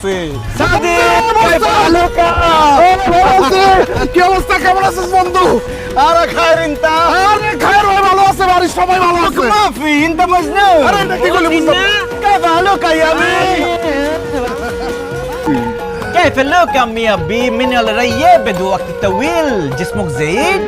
কি অবস্থা, কেমন আছিস বন্ধু? আরে খায়ের ইনতা আরে খায়ের ভাই ভালো আছে, বাড়ির সবাই ভালো আছে। মাফি ইনতা মজনু আরে এটা কি বলে বুঝলাম না। كيف حالك يا أمي؟ كيف لك أمي أبي من الرياب بدو وقت طويل جسمك زايد؟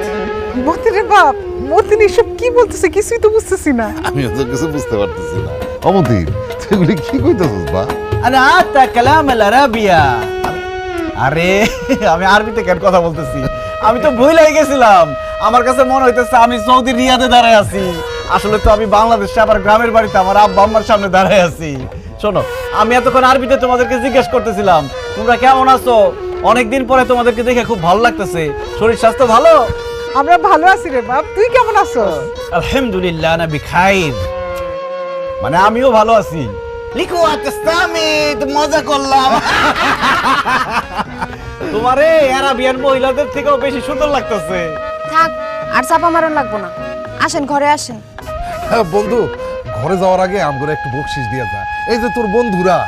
মতিনের বাপ, মতিন এসব কি বলতেছে কিছুই তো বুঝতেছি না। আমিও তো কিছু বুঝতে পারতেছি না। অমতিন, তুই এগুলি কি কইতাছিস বা? أنا عادة كلام العربية আরে আমি আরবিতে কেন কথা বলতেছি, আমি তো ভুলেই গেছিলাম। আমার কাছে মনে হইতেছে আমি সৌদি রিয়াদে দাঁড়ায় আছি, আসলে তো আমি বাংলাদেশে আবার গ্রামের বাড়িতে আমার আব্বা আম্মার সামনে দাঁড়ায় আছি। শোনো, আমি এতক্ষণ আরবিতে তোমাদেরকে জিজ্ঞেস করতেছিলাম তোমরা কেমন আছো, অনেকদিন পরে তোমাদেরকে দেখে খুব ভালো লাগতেছে, শরীর স্বাস্থ্য ভালো? আমরা ভালো আছি রে বাপ, তুই কেমন আছো? আলহামদুলিল্লাহ আনা বিখাইর, মানে আমিও ভালো আছি। লিখো আতস্তামি, মজা করলাম। তোমারে আরাবিয়ান মহিলাদের থেকেও বেশি সুন্দর লাগতেছে। থাক, আর চাপা মারণ লাগবো না, আসেন ঘরে আসেন। হ্যাঁ বন্ধু, ঘরে যাওয়ার আগে আমগুলো একটু বকশিস দিয়ে যা। এই যে তোর বন্ধুরা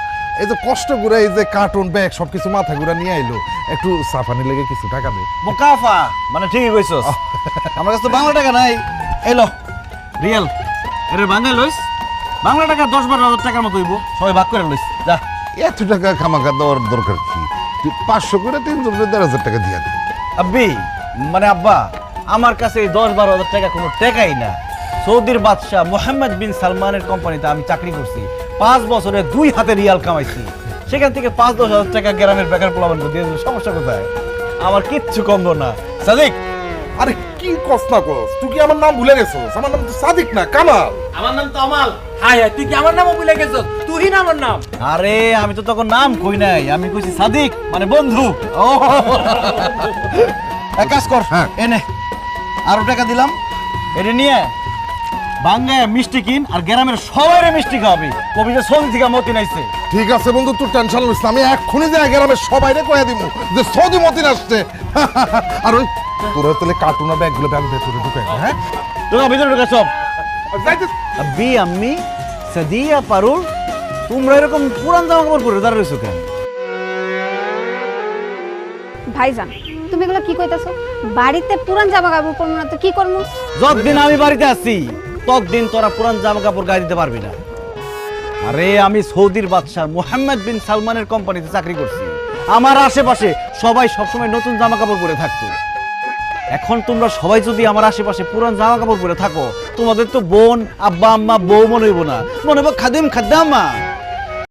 এই যে কষ্ট করে এই যে কার্টুন ব্যাগ সবকিছু মাথা ঘুরা নিয়ে আইলো, একটু সাফানি লেগে কিছু টাকা দে। মুকাফা মানে ঠিকই কইছস, আমার কাছে তো বাংলা টাকা নাই। এলো রিয়েল এর বাংলা লইস, বাংলা টাকা 10-12 টাকার মতো হইব, সবাই ভাগ করে লইস। যা এত টাকা খামাখা দেওয়ার দরকার কি? তুই 500 করে 3,000 টাকা দিয়ে দে। আব্বি মানে আব্বা, আমার কাছে এই 10-12 টাকা কোনো টাকাই না। সৌদির বাদশাহ মোহাম্মদ বিন সালমানের কোম্পানিতে আমি চাকরি করছি, 5 বছরে 2 হাতে রিয়াল কামাইছি। সেখান থেকে 5-10 হাজার টাকা গ্রামের বেকার পোলাপানকে দিয়ে দিল, সমস্যা কোথায়? আমার কিচ্ছু কমবো না। সাদিক, আরে কি কষ্ট না কস, তুই কি আমার নাম ভুলে গেছস? আমার নাম তো সাদিক না, কামাল। আমার নাম তো আমাল। হাই হাই, তুই কি আমার নামও ভুলে গেছ? তুই না আমার নাম। আরে আমি তো তখন নাম কই নাই, আমি কইছি সাদিক মানে বন্ধু। ও এক কাজ কর, হ্যাঁ। এনে আরো টাকা দিলাম, এটা নিয়ে বাঙ্গায় মিষ্টি কিন আর গ্রামের সবাই মিষ্টি খাওয়াবি, কবি যে সৌদি থেকে মতি নাইছে। ঠিক আছে বন্ধু, তুই টেনশন নিস না, আমি এক্ষুনি যাই গ্রামের সবাইরে কয়ে দিব যে সৌদি মতিন আসছে। আর ওই তোর তাহলে কার্টুন আর ব্যাগগুলো ব্যাগ ভেতরে ঢুকাই দে, হ্যাঁ? তোরা ভিতরে ঢুকে সব। যাইতে আব্বি আম্মি সাদিয়া পারুল, তোমরা এরকম পুরান জামা কাপড় পরে দাঁড়িয়ে রয়েছো কেন? ভাইজান, তুমি এগুলো কি কইতাছো? বাড়িতে পুরান জামা কাপড় পরবো না তো কি করবো? যতদিন আমি বাড়িতে আছি ততদিন তোরা পুরান জামা কাপড় গায়ে দিতে পারবি না। আরে আমি সৌদির বাদশাহ মোহাম্মদ বিন সালমানের কোম্পানিতে চাকরি করছি, আমার আশেপাশে সবাই সবসময় নতুন জামা কাপড় পরে থাকতো। এখন তোমরা সবাই যদি আমার আশেপাশে পুরান জামা কাপড় পরে থাকো, তোমাদের তো বোন আব্বা আম্মা বউ মনে হইব না, মনে হইব খাদিম খাদ্দাম্মা।